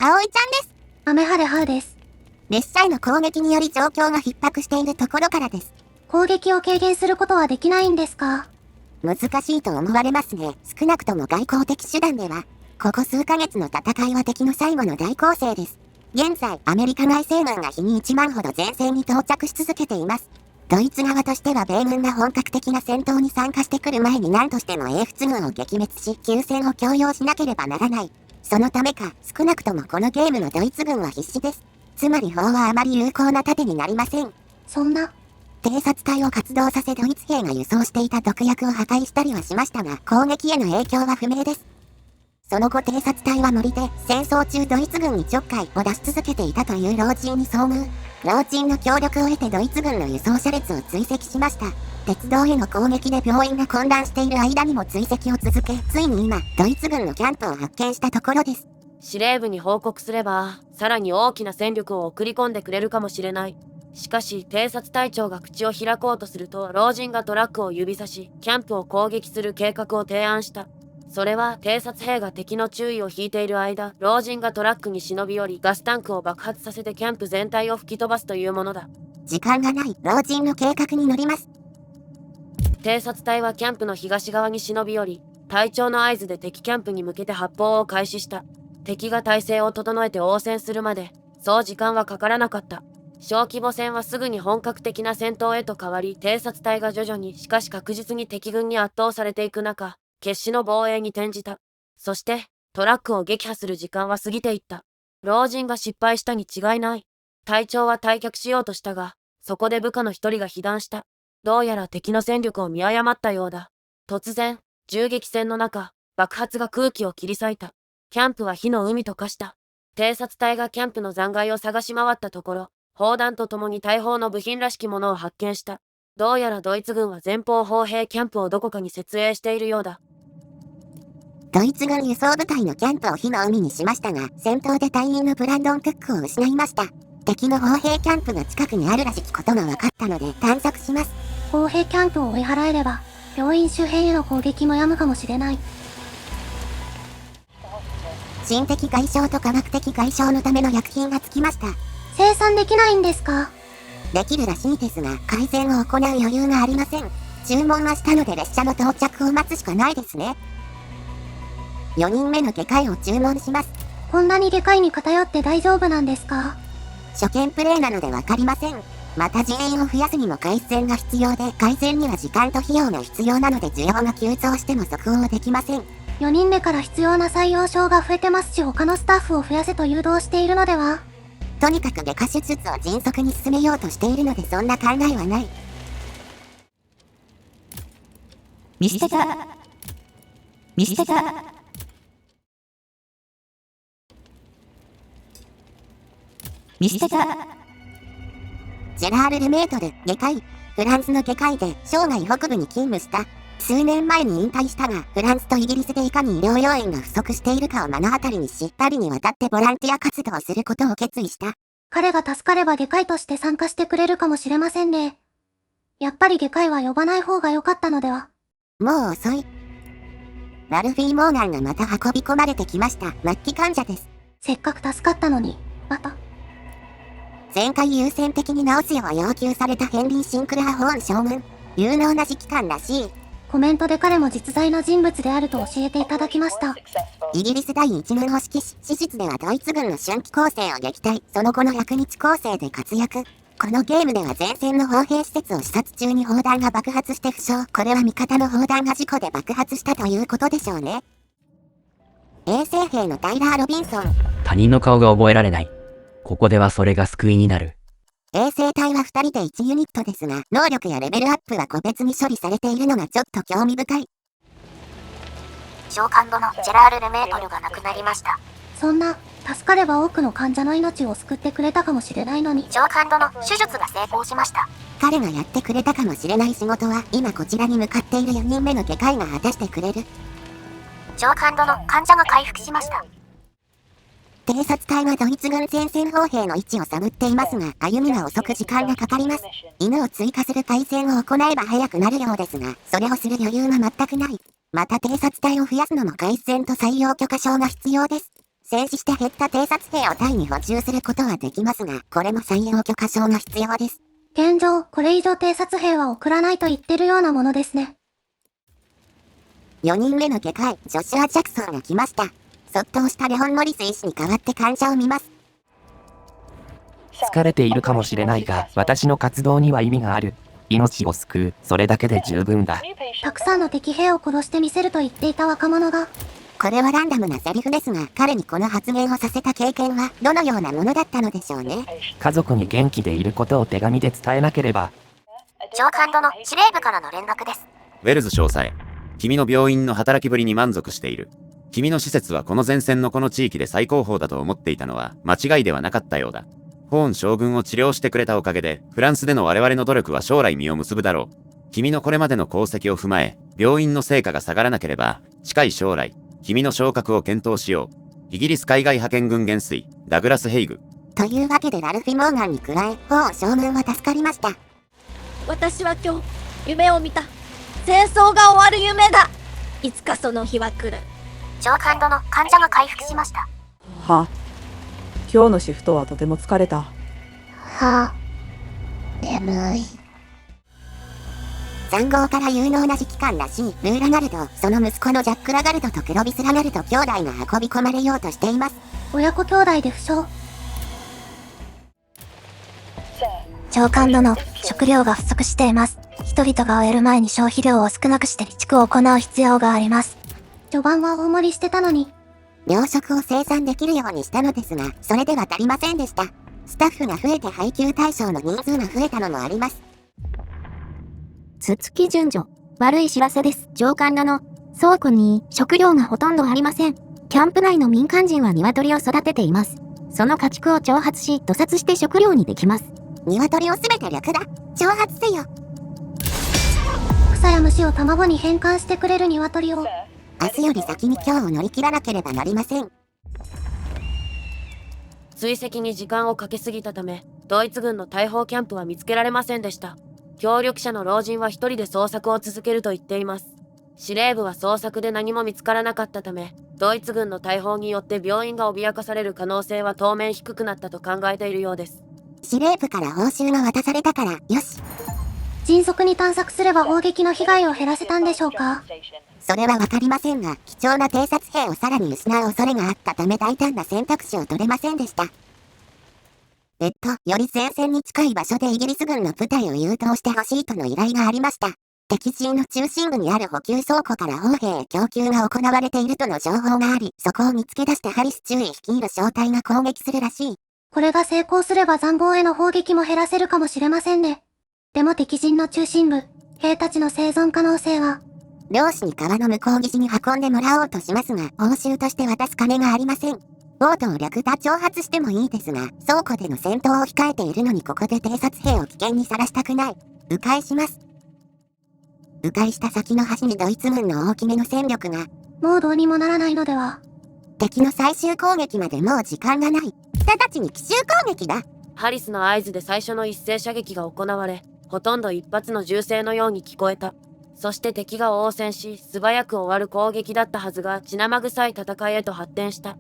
葵ちゃんです。雨晴れハウです。列車への攻撃により状況が逼迫しているところからです。攻撃を軽減することはできないんですか？難しいと思われますね。少なくとも外交的手段では、ここ数ヶ月の戦いは敵の最後の大攻勢です。現在、アメリカ内政軍が日に1万ほど前線に到着し続けています。ドイツ側としては米軍が本格的な戦闘に参加してくる前に何としても英仏軍を撃滅し、休戦を強要しなければならない。そのためか、少なくともこのゲームのドイツ軍は必死です。つまり砲はあまり有効な盾になりません。そんな。偵察隊を活動させドイツ兵が輸送していた毒薬を破壊したりはしましたが、攻撃への影響は不明です。その後偵察隊は森で戦争中ドイツ軍にちょっかいを出し続けていたという老人に遭遇。老人の協力を得てドイツ軍の輸送車列を追跡しました。鉄道への攻撃で病院が混乱している間にも追跡を続け、ついに今、ドイツ軍のキャンプを発見したところです。司令部に報告すれば、さらに大きな戦力を送り込んでくれるかもしれない。しかし、偵察隊長が口を開こうとすると、老人がトラックを指さし、キャンプを攻撃する計画を提案した。それは、偵察兵が敵の注意を引いている間、老人がトラックに忍び寄り、ガスタンクを爆発させてキャンプ全体を吹き飛ばすというものだ。時間がない。老人の計画に乗ります。偵察隊はキャンプの東側に忍び寄り、隊長の合図で敵キャンプに向けて発砲を開始した。敵が態勢を整えて応戦するまで、そう時間はかからなかった。小規模戦はすぐに本格的な戦闘へと変わり、偵察隊が徐々にしかし確実に敵軍に圧倒されていく中、決死の防衛に転じた。そして、トラックを撃破する時間は過ぎていった。老人が失敗したに違いない。隊長は退却しようとしたが、そこで部下の一人が被弾した。どうやら敵の戦力を見誤ったようだ。突然、銃撃戦の中、爆発が空気を切り裂いた。キャンプは火の海と化した。偵察隊がキャンプの残骸を探し回ったところ、砲弾とともに大砲の部品らしきものを発見した。どうやらドイツ軍は前方砲兵キャンプをどこかに設営しているようだ。ドイツ軍輸送部隊のキャンプを火の海にしましたが、戦闘で隊員のブランドン・クックを失いました。敵の砲兵キャンプが近くにあるらしきことが分かったので探索します。砲兵キャンプを追い払えれば、病院周辺への攻撃も止むかもしれない。心的外傷と科学的外傷のための薬品がつきました。生産できないんですか？できるらしいですが、改善を行う余裕がありません。注文はしたので列車の到着を待つしかないですね。4人目の外科医を注文します。こんなに外科医に偏って大丈夫なんですか？初見プレイなのでわかりません。また人員を増やすにも改善が必要で、改善には時間と費用が必要なので需要が急増しても即応できません。4人目から必要な採用症が増えてますし、他のスタッフを増やせと誘導しているのでは？とにかく外科手術を迅速に進めようとしているのでそんな考えはない。見捨てた。見捨てた。見捨てた。ジェラール・ルメートル、外科医。フランスの外科医で生涯北部に勤務した。数年前に引退したが、フランスとイギリスでいかに医療要員が不足しているかを目の当たりにし、パリに渡ってボランティア活動をすることを決意した。彼が助かれば外科医として参加してくれるかもしれませんね。やっぱり外科医は呼ばない方が良かったのでは？もう遅い。ラルフィー・モーガンがまた運び込まれてきました。末期患者です。せっかく助かったのに、また。前回優先的に治すよう要求されたヘンリー・シンクルハ・ホーン将軍。有能な指揮官らしい。コメントで彼も実在の人物であると教えていただきました。イギリス第一軍を指揮し、史実ではドイツ軍の春季攻勢を撃退、その後の100日攻勢で活躍。このゲームでは前線の砲兵施設を視察中に砲弾が爆発して負傷。これは味方の砲弾が事故で爆発したということでしょうね。衛星兵のタイラー・ロビンソン。他人の顔が覚えられない。ここではそれが救いになる。衛星隊は2人で1ユニットですが、能力やレベルアップは個別に処理されているのがちょっと興味深い。召喚後のジェラール・ルメートルが亡くなりました。そんな、助かれば多くの患者の命を救ってくれたかもしれないのに。召喚後の手術が成功しました。彼がやってくれたかもしれない仕事は、今こちらに向かっている4人目の外科医が果たしてくれる。召喚後の患者が回復しました。偵察隊はドイツ軍前線砲兵の位置を探っていますが、歩みが遅く時間がかかります。犬を追加する改善を行えば早くなるようですが、それをする余裕は全くない。また偵察隊を増やすのも改善と採用許可証が必要です。戦死して減った偵察兵を隊に補充することはできますが、これも採用許可証が必要です。現状、これ以上偵察兵は送らないと言ってるようなものですね。4人目の外科医、ジョシュア・ジャクソンが来ました。卒倒したレホン・モリス医師に代わって患者を見ます。疲れているかもしれないが、私の活動には意味がある。命を救う、それだけで十分だ。たくさんの敵兵を殺してみせると言っていた若者が。これはランダムなセリフですが、彼にこの発言をさせた経験はどのようなものだったのでしょうね。家族に元気でいることを手紙で伝えなければ。上官殿、司令部からの連絡です。ウェルズ少佐へ。君の病院の働きぶりに満足している。君の施設はこの前線のこの地域で最高峰だと思っていたのは間違いではなかったようだ。ホーン将軍を治療してくれたおかげで、フランスでの我々の努力は将来実を結ぶだろう。君のこれまでの功績を踏まえ、病院の成果が下がらなければ、近い将来、君の昇格を検討しよう。イギリス海外派遣軍元帥、ダグラス・ヘイグ。というわけでラルフィ・モーガンに加え、ホーン将軍は助かりました。私は今日、夢を見た。戦争が終わる夢だ。いつかその日は来る。上官殿、患者が回復しました。は今日のシフトはとても疲れた。は眠い。塹壕から有能な指揮官らしいルーラガルド、その息子のジャック・ラガルドとクロビス・ラガルド兄弟が運び込まれようとしています。親子兄弟で負傷。上官殿、食料が不足しています。人々が終える前に消費量を少なくして備蓄を行う必要があります。序盤は大盛りしてたのに。糧食を生産できるようにしたのですが、それでは足りませんでした。スタッフが増えて配給対象の人数が増えたのもあります。つつき順序。悪い知らせです。上官殿。倉庫に食料がほとんどありません。キャンプ内の民間人は鶏を育てています。その家畜を挑発し、屠殺して食料にできます。鶏をすべて略だ。挑発せよ。草や虫を卵に変換してくれる鶏を。明日より先に今日を乗り切らなければなりません。追跡に時間をかけすぎたため、ドイツ軍の大砲キャンプは見つけられませんでした。協力者の老人は一人で捜索を続けると言っています。司令部は捜索で何も見つからなかったため、ドイツ軍の大砲によって病院が脅かされる可能性は当面低くなったと考えているようです。司令部から報酬が渡されたから、よし。迅速に探索すれば砲撃の被害を減らせたんでしょうか？それはわかりませんが、貴重な偵察兵をさらに失う恐れがあったため大胆な選択肢を取れませんでした。より前線に近い場所でイギリス軍の部隊を誘導してほしいとの依頼がありました。敵陣の中心部にある補給倉庫から砲兵へ供給が行われているとの情報があり、そこを見つけ出してハリス中尉率いる小隊が攻撃するらしい。これが成功すれば塹壕への砲撃も減らせるかもしれませんね。でも敵陣の中心部、兵たちの生存可能性は。漁師に川の向こう岸に運んでもらおうとしますが、報酬として渡す金がありません。ボートを略奪挑発してもいいですが、倉庫での戦闘を控えているのにここで偵察兵を危険にさらしたくない。迂回します。迂回した先の橋にドイツ軍の大きめの戦力が。もうどうにもならないのでは。敵の最終攻撃までもう時間がない。直ちに奇襲攻撃だ。ハリスの合図で最初の一斉射撃が行われ、ほとんど一発の銃声のように聞こえた。そして敵が応戦し、素早く終わる攻撃だったはずが血生臭い戦いへと発展した。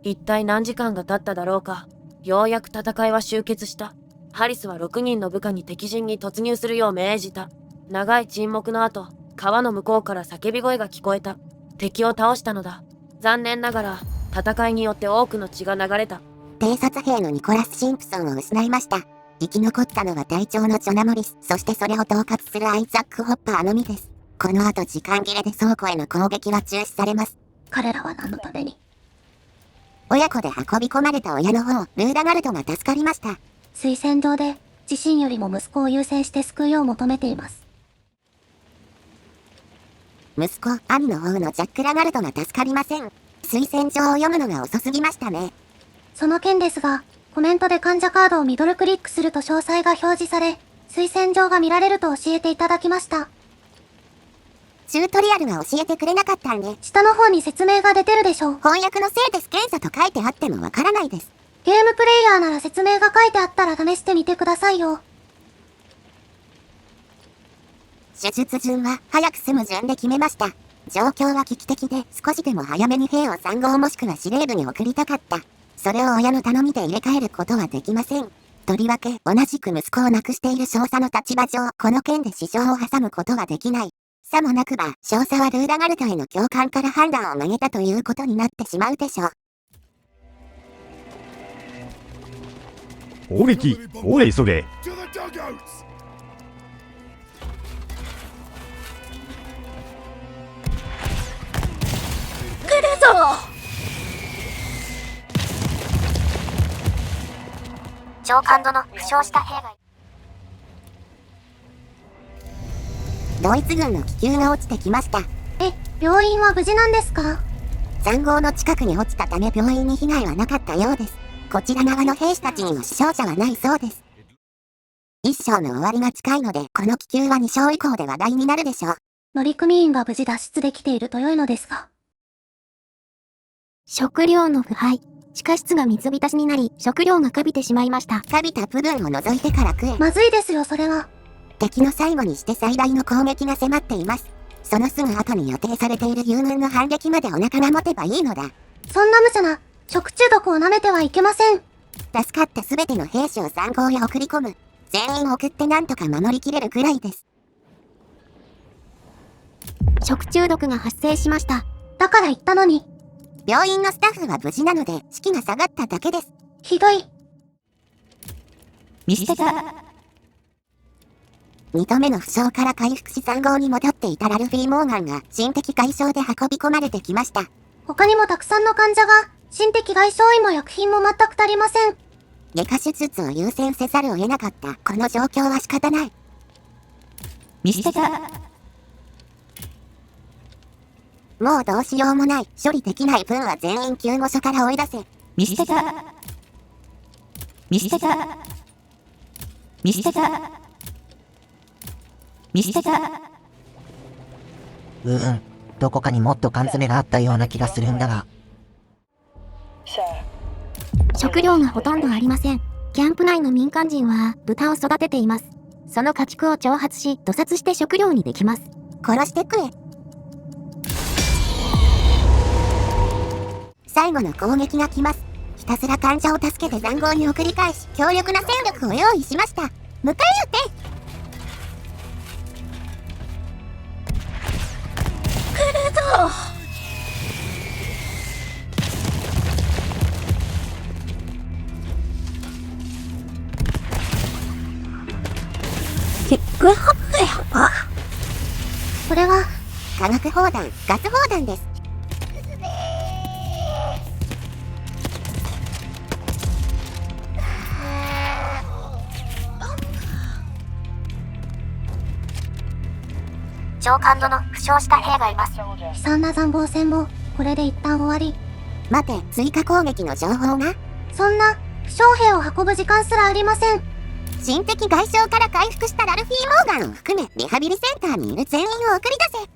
一体何時間が経っただろうか。ようやく戦いは終結した。ハリスは6人の部下に敵陣に突入するよう命じた。長い沈黙の後、川の向こうから叫び声が聞こえた。敵を倒したのだ。残念ながら、戦いによって多くの血が流れた。偵察兵のニコラス・シンプソンを失いました。生き残ったのは隊長のジョナ・モリス、そしてそれを統括するアイザック・ホッパーのみです。この後時間切れで倉庫への攻撃は中止されます。彼らは何のために？親子で運び込まれた親の方、ルーダガルドが助かりました。推薦状で、自身よりも息子を優先して救うよう求めています。息子、兄の方のジャック・ラガルドが助かりません。推薦状を読むのが遅すぎましたね。その件ですが、コメントで患者カードをミドルクリックすると詳細が表示され、推薦状が見られると教えていただきました。チュートリアルが教えてくれなかったんで。下の方に説明が出てるでしょう。翻訳のせいです。検査と書いてあってもわからないです。ゲームプレイヤーなら説明が書いてあったら試してみてくださいよ。手術順は早く済む順で決めました。状況は危機的で少しでも早めに兵を3号もしくは司令部に送りたかった。それを親の頼みで入れ替えることはできません。とりわけ同じく息子を亡くしている少佐の立場上、この件で支障を挟むことはできない。さもなくば、少佐はルーダガルトへの共感から判断を曲げたということになってしまうでしょう。攻撃、おい急げ。来るぞ。上官殿、負傷した兵が。ドイツ軍の気球が落ちてきました。病院は無事なんですか？塹壕の近くに落ちたため病院に被害はなかったようです。こちら側の兵士たちにも死傷者はないそうです。一章の終わりが近いので、この気球は2章以降で話題になるでしょう。乗組員が無事脱出できていると良いのですが。食料の腐敗。地下室が水浸しになり、食料がカビてしまいました。カビた部分を除いてから食え。まずいですよ、それは。敵の最後にして最大の攻撃が迫っています。そのすぐ後に予定されている友軍の反撃までお腹が持てばいいのだ。そんな無茶な、食中毒を舐めてはいけません。助かったすべての兵士を塹壕へ送り込む。全員送ってなんとか守りきれるくらいです。食中毒が発生しました。だから言ったのに。病院のスタッフは無事なので、士気が下がっただけです。ひどい。見捨てた。2度目の負傷から回復し塹壕に戻っていたラルフィー・モーガンが心的外傷で運び込まれてきました。他にもたくさんの患者が、心的外傷医も薬品も全く足りません。外科手術を優先せざるを得なかったこの状況は仕方ない。見捨てた。もうどうしようもない。処理できない分は全員救護所から追い出せ。見捨てた。見捨てた。見捨てた。見捨てた。どこかにもっと缶詰があったような気がするんだが。食料がほとんどありません。キャンプ内の民間人は豚を育てています。その家畜を挑発し、屠殺して食料にできます。殺してくれ。最後の攻撃が来ます。ひたすら患者を助けて塹壕に送り返し、強力な戦力を用意しました。迎え撃て。来るぞ。これは化学砲弾、ガス砲弾です。上官殿、負傷した兵がいます。悲惨な塹壕戦も、これで一旦終わり。待て、追加攻撃の情報が。そんな、負傷兵を運ぶ時間すらありません。心的外傷から回復したラルフィー・モーガンを含め、リハビリセンターにいる全員を送り出せ。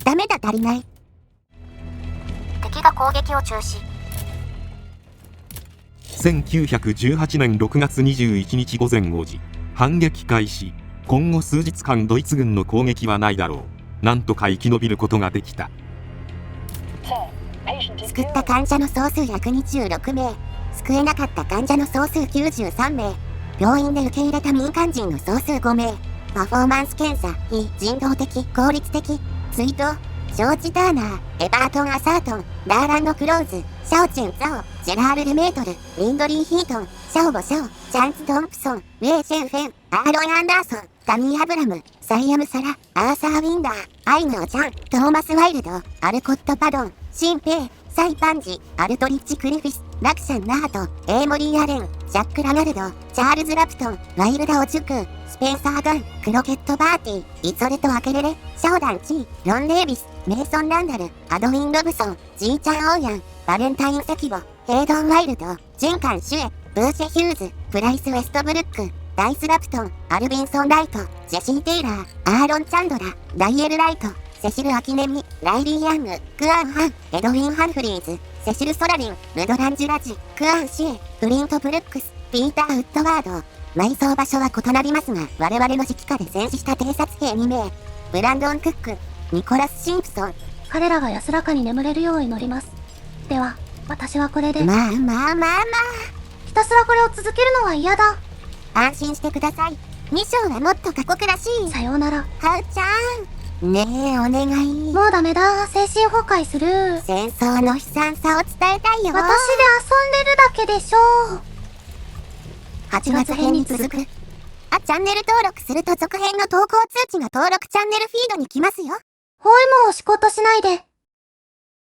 ダメだ、足りない。敵が攻撃を中止。1918年6月21日午前5時、反撃開始。今後数日間ドイツ軍の攻撃はないだろう。なんとか生き延びることができた。救った患者の総数126名。救えなかった患者の総数93名。病院で受け入れた民間人の総数5名。パフォーマンス検査、非人道的、効率的、追悼、ジョージ・ターナー、エバートン・アサートン、ダーランド・クローズ、シャオチェン・ザオ、ジェラール・ルメートル、リンドリー・ヒートン、シャオボ・シャオ、チャンツ・トンプソン、ウェイ・シェンフェン、アーロン・アンダーソン、タミー・アブラム、サイアム・サラ、アーサー・ウィンダー、アイヌ・オチャン、トーマス・ワイルド、アルコット・パドン、シン・ペイ、サイ・パンジ、アルトリッチ・クリフィス、ラクシャン・ナハト、エイモリー・アレン、ジャック・ラガルド、チャールズ・ラプトン、ワイルダ・オチュク、スペンサー・ガン、クロケット・バーティー、イツォレト・アケレレ、シャオダン・チー、ロン・デイビス、メイソン・ランダル、アドウィン・ロブソン、ジーチャン・オーヤン、バレンタイン・セキボ、ヘイドン・ワイルド、ジンカン・シュエ、ブーシェ・ヒューズ、プライス・ウェストブルック、ダイス・ラプトン、アルビンソン・ライト、ジェシー・テイラー、アーロン・チャンドラ、ダイエル・ライト、セシル・アキネミ、ライリー・ヤング、クアン・ハン、エドウィン・ハンフリーズ、セシル・ソラリン、ルドラン・ジュラジ、クアン・シエ、プリント・ブルックス、ピーター・ウッドワード、埋葬場所は異なりますが、我々の指揮下で戦死した偵察兵2名、ブランドン・クック、ニコラス・シンプソン。彼らが安らかに眠れるよう祈ります。では、私はこれで。まあ。ひたすらこれを続けるのは嫌だ。安心してください。ミッションはもっと過酷らしい。さようなら。ハウちゃん。ねえ、お願い。もうダメだ。精神崩壊する。戦争の悲惨さを伝えたいよ。私で遊んでるだけでしょう。8月編に続く。チャンネル登録すると続編の投稿通知が登録チャンネルフィードに来ますよ。おいもう仕事しないで。